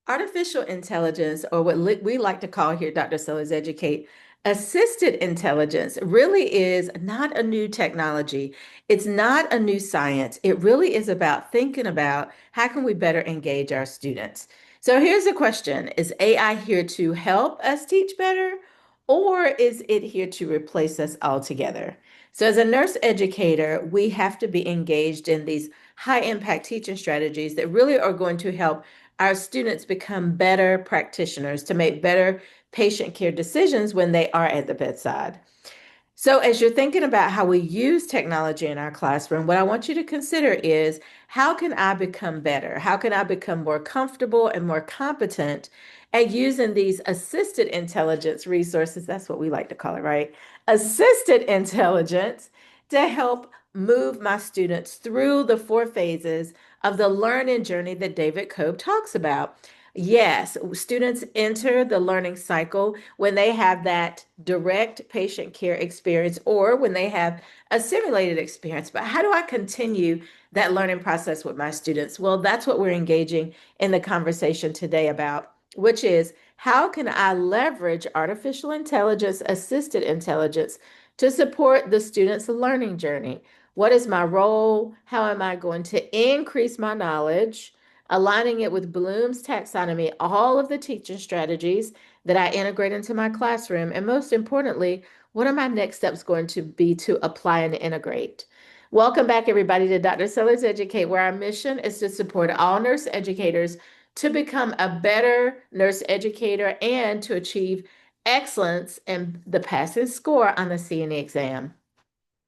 Artificial intelligence, or what we like to call here, Dr. Sellars Educate, assisted intelligence really is not a new technology. It's not a new science. It really is about thinking about how can we better engage our students. So here's the question. Is AI here to help us teach better, or is it here to replace us altogether? So as a nurse educator, we have to be engaged in these high impact teaching strategies that really are going to help our students become better practitioners to make better patient care decisions when they are at the bedside. So, as you're thinking about how we use technology in our classroom, what I want you to consider is how can I become better? How can I become more comfortable and more competent at using these assisted intelligence resources? That's what we like to call it, right? Assisted intelligence to help move my students through the four phases of the learning journey that David Cope talks about. Yes, students enter the learning cycle when they have that direct patient care experience or when they have a simulated experience. But how do I continue that learning process with my students? Well, that's what we're engaging in the conversation today about, which is how can I leverage artificial intelligence, assisted intelligence to support the student's learning journey? What is my role? How am I going to increase my knowledge? Aligning it with Bloom's taxonomy, all of the teaching strategies that I integrate into my classroom. And most importantly, what are my next steps going to be to apply and integrate? Welcome back, everybody, to Dr. Sellars Educate, where our mission is to support all nurse educators to become a better nurse educator and to achieve excellence in the passing score on the CNE exam.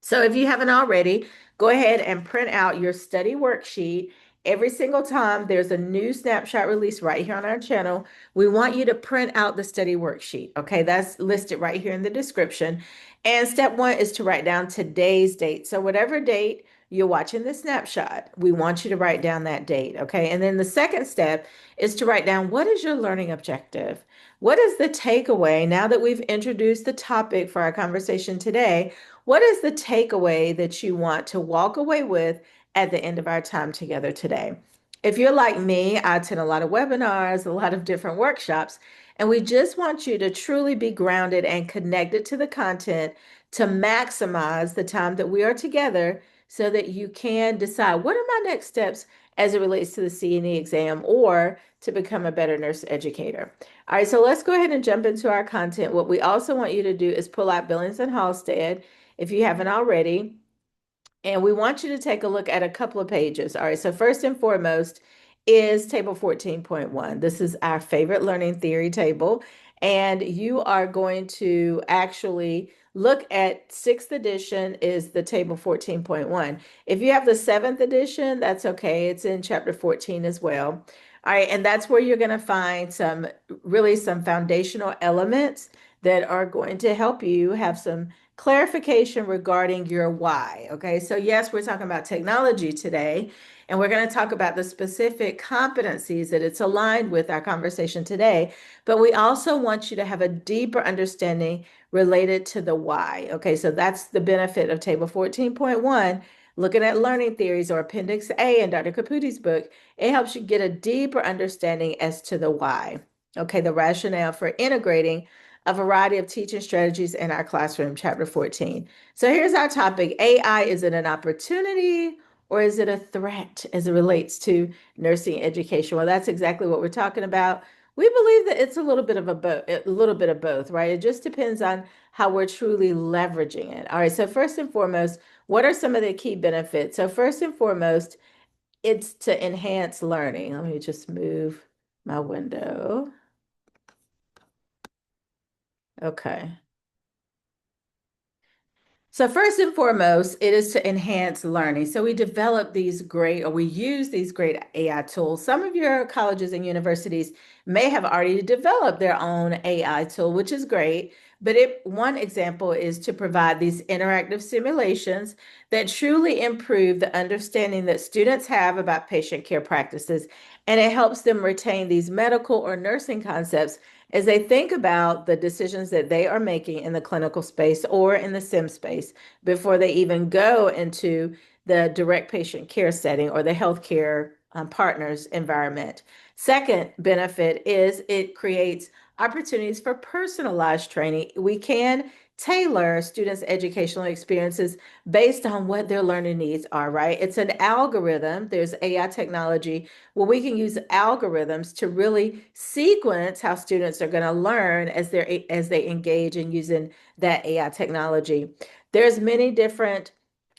So if you haven't already, go ahead and print out your study worksheet. Every single time there's a new snapshot release right here on our channel, we want you to print out the study worksheet. Okay, that's listed right here in the description. And step one is to write down today's date. So whatever date you're watching the snapshot, we want you to write down that date. Okay, and then the second step is to write down what is your learning objective? What is the takeaway now that we've introduced the topic for our conversation today? What is the takeaway that you want to walk away with at the end of our time together today? If you're like me, I attend a lot of webinars, a lot of different workshops, and we just want you to truly be grounded and connected to the content to maximize the time that we are together so that you can decide what are my next steps as it relates to the CNE exam or to become a better nurse educator. All right, so let's go ahead and jump into our content. What we also want you to do is pull out Billings and Halstead if you haven't already. And we want you to take a look at a couple of pages. All right, so first and foremost is table 14.1. This is our favorite learning theory table. And you are going to actually look at sixth edition is the table 14.1. If you have the seventh edition, that's okay. It's in chapter 14 as well. All right, and that's where you're going to find some foundational elements that are going to help you have some clarification regarding your why. Okay, so yes, we're talking about technology today, and we're going to talk about the specific competencies that it's aligned with our conversation today. But we also want you to have a deeper understanding related to the why. Okay, so that's the benefit of table 14.1. Looking at learning theories or Appendix A in Dr. Caputi's book, it helps you get a deeper understanding as to the why. Okay, the rationale for integrating a variety of teaching strategies in our classroom, chapter 14. So here's our topic. AI, is it an opportunity or is it a threat as it relates to nursing education? Well, that's exactly what we're talking about. We believe that it's a little bit of both, right? It just depends on how we're truly leveraging it. All right, so first and foremost, what are some of the key benefits? So first and foremost, it's to enhance learning. Let me just move my window. Okay. So first and foremost, it is to enhance learning. So we use these great AI tools. Some of your colleges and universities may have already developed their own AI tool, which is great. But one example is to provide these interactive simulations that truly improve the understanding that students have about patient care practices, and it helps them retain these medical or nursing concepts as they think about the decisions that they are making in the clinical space or in the SIM space before they even go into the direct patient care setting or the healthcare partners environment. Second benefit is it creates opportunities for personalized training. We can tailor students' educational experiences based on what their learning needs are, right? It's an algorithm. There's AI technology where we can use algorithms to really sequence how students are going to learn as they engage in using that AI technology. There's many different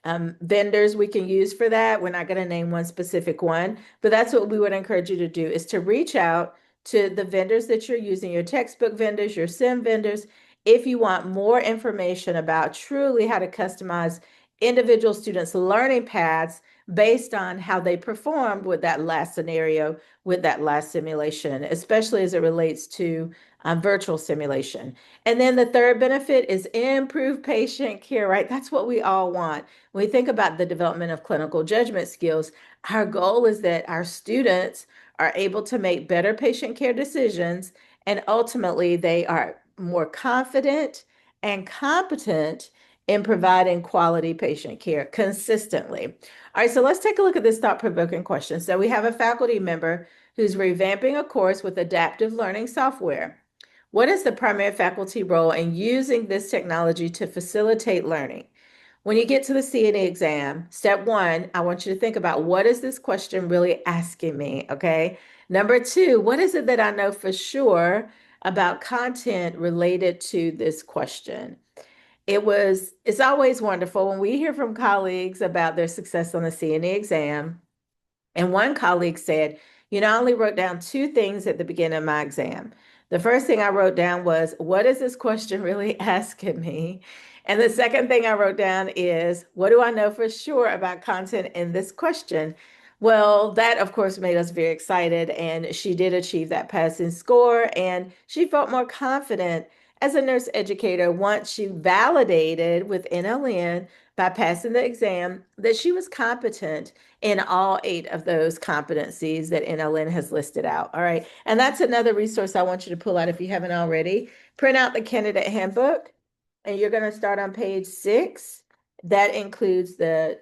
vendors we can use for that. We're not going to name one specific one, but that's what we would encourage you to do is to reach out to the vendors that you're using, your textbook vendors, your SIM vendors, if you want more information about truly how to customize individual students' learning paths based on how they performed with that last scenario, with that last simulation, especially as it relates to virtual simulation. And then the third benefit is improved patient care, right? That's what we all want. When we think about the development of clinical judgment skills, our goal is that our students are able to make better patient care decisions, and ultimately they are more confident and competent in providing quality patient care consistently. All right, so let's take a look at this thought-provoking question. So we have a faculty member who's revamping a course with adaptive learning software. What is the primary faculty role in using this technology to facilitate learning? When you get to the CNE exam, step one, I want you to think about what is this question really asking me, okay? Number two, what is it that I know for sure about content related to this question? It's always wonderful when we hear from colleagues about their success on the CNE exam. And one colleague said, I only wrote down two things at the beginning of my exam. The first thing I wrote down was, what is this question really asking me? And the second thing I wrote down is, what do I know for sure about content in this question? Well, that of course made us very excited, and she did achieve that passing score, and she felt more confident as a nurse educator once she validated with NLN by passing the exam that she was competent in all 8 of those competencies that NLN has listed out. All right. And that's another resource I want you to pull out if you haven't already. Print out the candidate handbook, and you're going to start on page 6. That includes the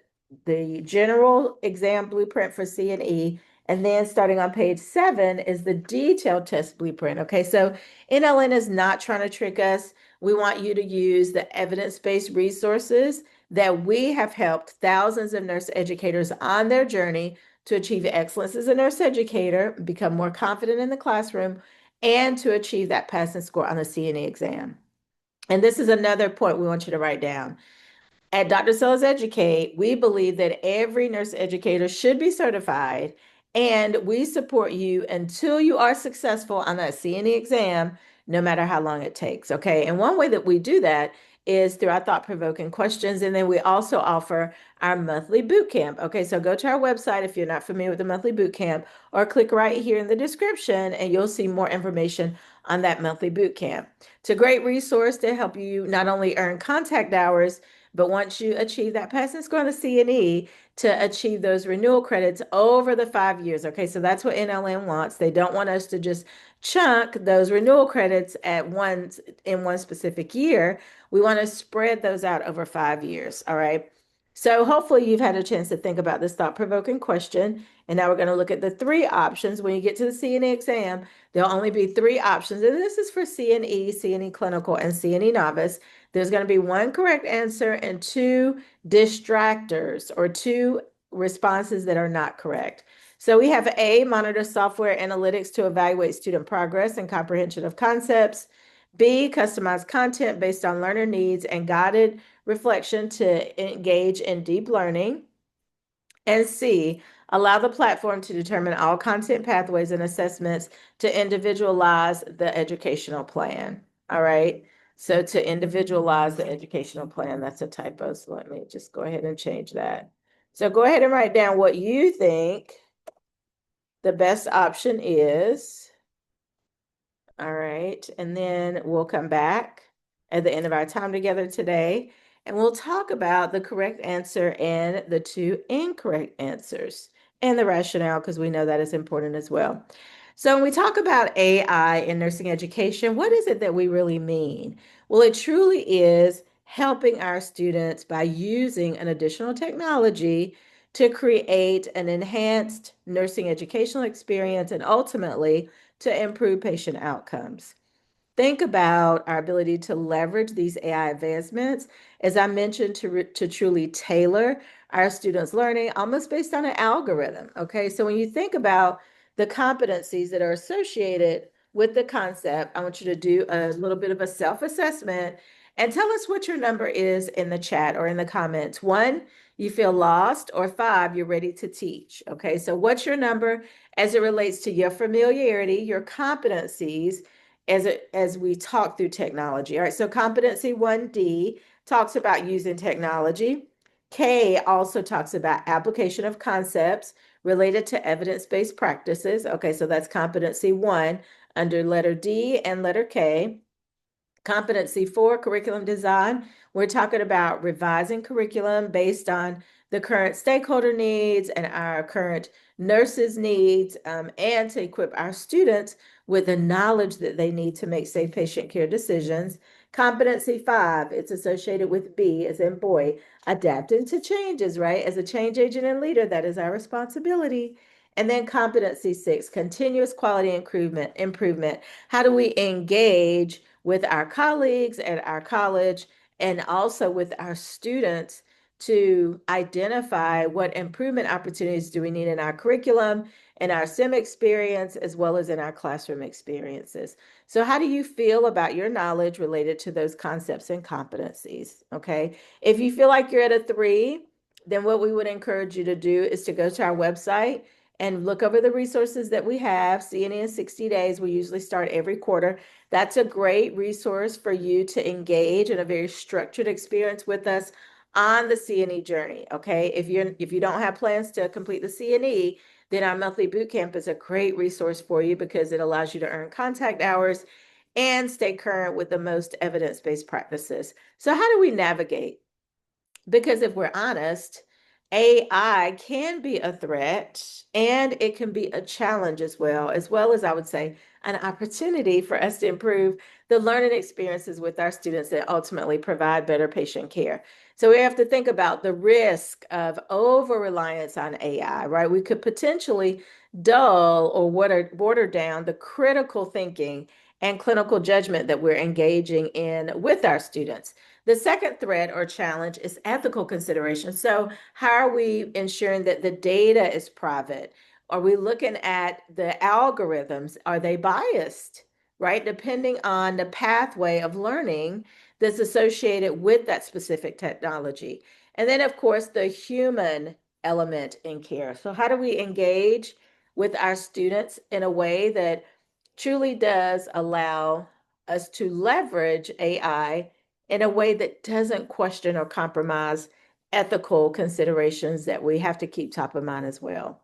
general exam blueprint for CNE. And then starting on page 7 is the detailed test blueprint. Okay, so NLN is not trying to trick us. We want you to use the evidence-based resources that we have helped thousands of nurse educators on their journey to achieve excellence as a nurse educator, become more confident in the classroom, and to achieve that passing score on the CNE exam. And this is another point we want you to write down. At Dr. Sellars Educate, we believe that every nurse educator should be certified, and we support you until you are successful on that CNE exam, no matter how long it takes, okay? And one way that we do that is through our thought-provoking questions, and then we also offer our monthly boot camp. Okay, so go to our website if you're not familiar with the monthly boot camp, or click right here in the description, and you'll see more information on that monthly boot camp. It's a great resource to help you not only earn contact hours, but once you achieve that passing score on the CNE, to achieve those renewal credits over the 5 years. Okay, so that's what NLN wants. They don't want us to just chunk those renewal credits at once in one specific year. We want to spread those out over 5 years. All right. So hopefully you've had a chance to think about this thought-provoking question. And now we're going to look at the 3 options. When you get to the CNE exam, there'll only be 3 options. And this is for CNE, CNE Clinical, and CNE Novice. There's going to be 1 correct answer and 2 distractors, or 2 responses that are not correct. So we have A, monitor software analytics to evaluate student progress and comprehension of concepts. B, customize content based on learner needs and guided reflection to engage in deep learning. And C, allow the platform to determine all content pathways and assessments to individualize the educational plan. All right. So to individualize the educational plan, that's a typo. So let me just go ahead and change that. So go ahead and write down what you think the best option is. All right. And then we'll come back at the end of our time together today, and we'll talk about the correct answer and the 2 incorrect answers and the rationale, because we know that is important as well. So when we talk about AI in nursing education, what is it that we really mean? Well, it truly is helping our students by using an additional technology to create an enhanced nursing educational experience and ultimately to improve patient outcomes. Think about our ability to leverage these AI advancements, as I mentioned, to truly tailor our students' learning almost based on an algorithm. Okay, so when you think about the competencies that are associated with the concept, I want you to do a little bit of a self-assessment and tell us what your number is in the chat or in the comments. 1, you feel lost, or 5, you're ready to teach. Okay, so what's your number as it relates to your familiarity, your competencies, as we talk through technology? All right, so competency 1D talks about using technology. K also talks about application of concepts related to evidence-based practices. Okay, so that's competency 1 under letter D and letter K. Competency 4, curriculum design. We're talking about revising curriculum based on the current stakeholder needs and our current nurses' needs, and to equip our students with the knowledge that they need to make safe patient care decisions. Competency 5, it's associated with B, as in boy, adapting to changes, right? As a change agent and leader, that is our responsibility. And then competency 6, continuous quality improvement. How do we engage with our colleagues at our college and also with our students to identify what improvement opportunities do we need in our curriculum, in our STEM experience, as well as in our classroom experiences. So how do you feel about your knowledge related to those concepts and competencies? Okay. If you feel like you're at a 3, then what we would encourage you to do is to go to our website and look over the resources that we have. CNE in 60 days. We usually start every quarter. That's a great resource for you to engage in a very structured experience with us on the CNE journey. Okay, if you don't have plans to complete the CNE, then our monthly boot camp is a great resource for you because it allows you to earn contact hours and stay current with the most evidence-based practices. So how do we navigate? Because if we're honest, AI can be a threat and it can be a challenge as well as I would say, an opportunity for us to improve the learning experiences with our students that ultimately provide better patient care. So we have to think about the risk of over reliance on AI, right? We could potentially dull or water down the critical thinking and clinical judgment that we're engaging in with our students. The second threat or challenge is ethical consideration. So, how are we ensuring that the data is private? Are we looking at the algorithms? Are they biased, right? Depending on the pathway of learning that's associated with that specific technology. And then, of course, the human element in care. So, how do we engage with our students in a way that truly does allow us to leverage AI in a way that doesn't question or compromise ethical considerations that we have to keep top of mind as well?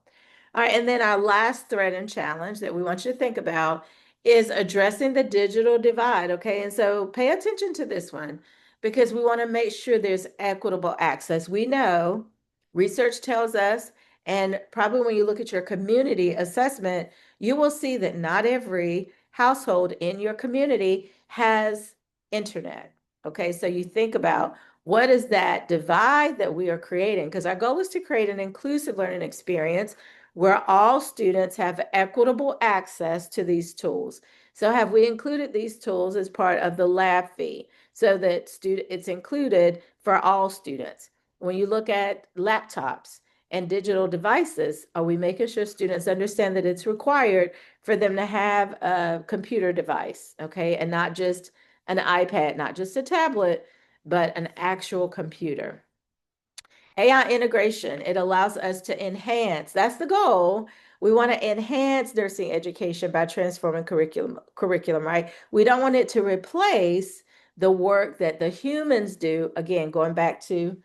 All right, and then our last threat and challenge that we want you to think about is addressing the digital divide. Okay, and so pay attention to this one because we want to make sure there's equitable access. We know research tells us, and probably when you look at your community assessment, you will see that not every household in your community has internet. Okay, so you think about what is that divide that we are creating? Because our goal is to create an inclusive learning experience where all students have equitable access to these tools. So have we included these tools as part of the lab fee so that it's included for all students? When you look at laptops and digital devices, are we making sure students understand that it's required for them to have a computer device, okay, and not just an iPad, not just a tablet, but an actual computer? AI integration, it allows us to enhance, that's the goal. We want to enhance nursing education by transforming curriculum, right? We don't want it to replace the work that the humans do. Again, going back to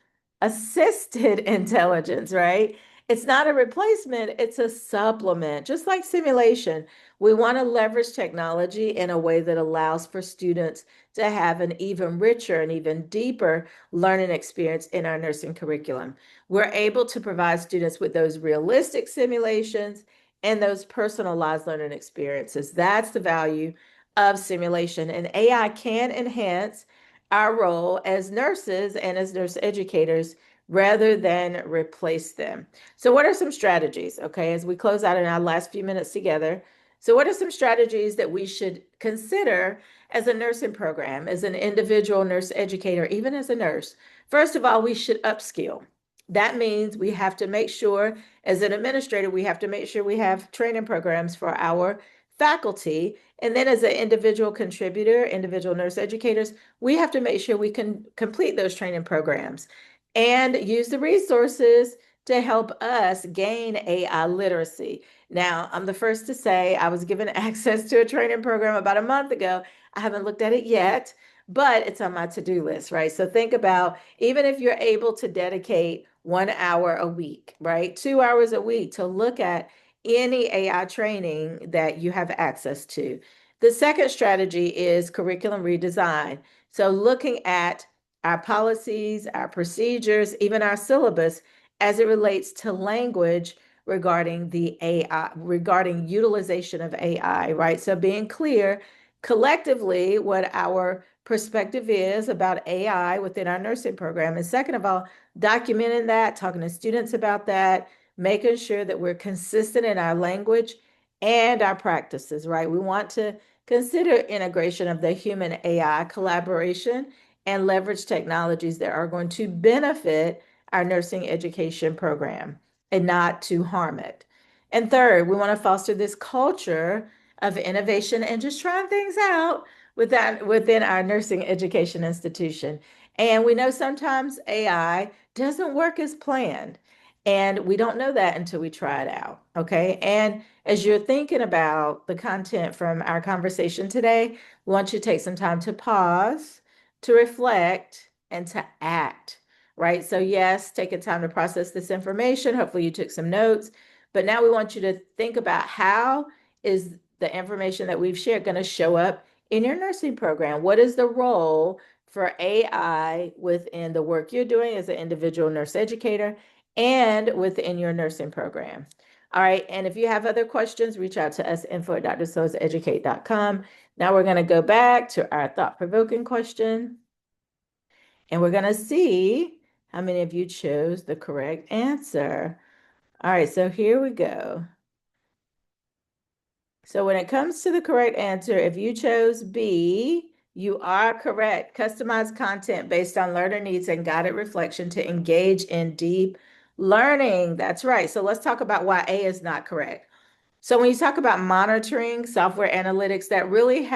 assisted intelligence, right? It's not a replacement, it's a supplement, just like simulation. We want to leverage technology in a way that allows for students to have an even richer and even deeper learning experience in our nursing curriculum. We're able to provide students with those realistic simulations and those personalized learning experiences. That's the value of simulation. And AI can enhance our role as nurses and as nurse educators rather than replace them. So, what are some strategies? Okay, as we close out in our last few minutes together. So, what are some strategies that we should consider as a nursing program, as an individual nurse educator, even as a nurse? First of all, we should upskill. That means we have to make sure, as an administrator, we have to make sure we have training programs for our faculty. And then, as an individual contributor, individual nurse educators, we have to make sure we can complete those training programs and use the resources to help us gain AI literacy. Now, I'm the first to say I was given access to a training program about a month ago. I haven't looked at it yet, but it's on my to-do list, right? So think about, even if you're able to dedicate 1 hour a week, right? 2 hours a week to look at any AI training that you have access to. The second strategy is curriculum redesign. So looking at our policies, our procedures, even our syllabus as it relates to language regarding the AI, regarding utilization of AI, right? So being clear collectively what our perspective is about AI within our nursing program. And second of all, documenting that, talking to students about that, making sure that we're consistent in our language and our practices, right? We want to consider integration of the human AI collaboration and leverage technologies that are going to benefit our nursing education program and not to harm it. And third, we want to foster this culture of innovation and just trying things out within our nursing education institution. And we know sometimes AI doesn't work as planned. And we don't know that until we try it out. Okay. And as you're thinking about the content from our conversation today, we want you to take some time to pause, to reflect, and to act, right? So, yes, take a time to process this information. Hopefully, you took some notes. But now we want you to think about, how is the information that we've shared going to show up in your nursing program? What is the role for AI within the work you're doing as an individual nurse educator and within your nursing program? All right. And if you have other questions, reach out to us, info@drsellarseducate.com. Now we're going to go back to our thought-provoking question. And we're going to see how many of you chose the correct answer. All right, so here we go. So when it comes to the correct answer, if you chose B, you are correct. Customize content based on learner needs and guided reflection to engage in deep learning. That's right. So let's talk about why A is not correct. So when you talk about monitoring software analytics, that really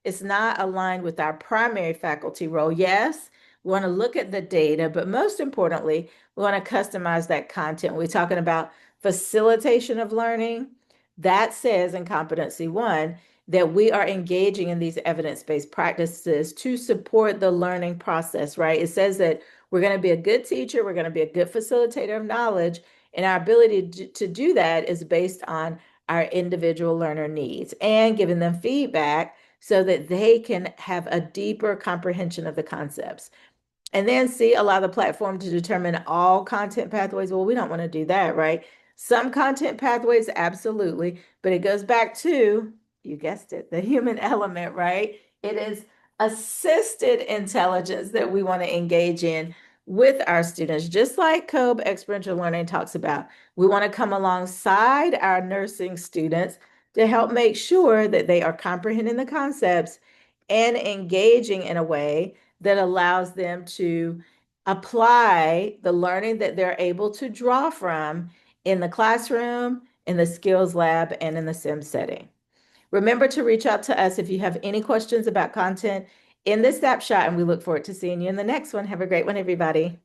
it's not aligned with our primary faculty role. Yes, we want to look at the data, but most importantly, we want to customize that content. We're talking about facilitation of learning. That says in competency one that we are engaging in these evidence-based practices to support the learning process, right? It says that we're going to be a good teacher, we're going to be a good facilitator of knowledge, and our ability to do that is based on our individual learner needs and giving them feedback so that they can have a deeper comprehension of the concepts. And then see, allow the platform to determine all content pathways. Well, we don't want to do that, right? Some content pathways, absolutely, but it goes back to, you guessed it, the human element, right? It is assisted intelligence that we want to engage in with our students, just like COBE experiential learning talks about. We want to come alongside our nursing students to help make sure that they are comprehending the concepts and engaging in a way that allows them to apply the learning that they're able to draw from in the classroom, in the skills lab, and in the sim setting. Remember to reach out to us if you have any questions about content in this snapshot, and we look forward to seeing you in the next one. Have a great one, everybody.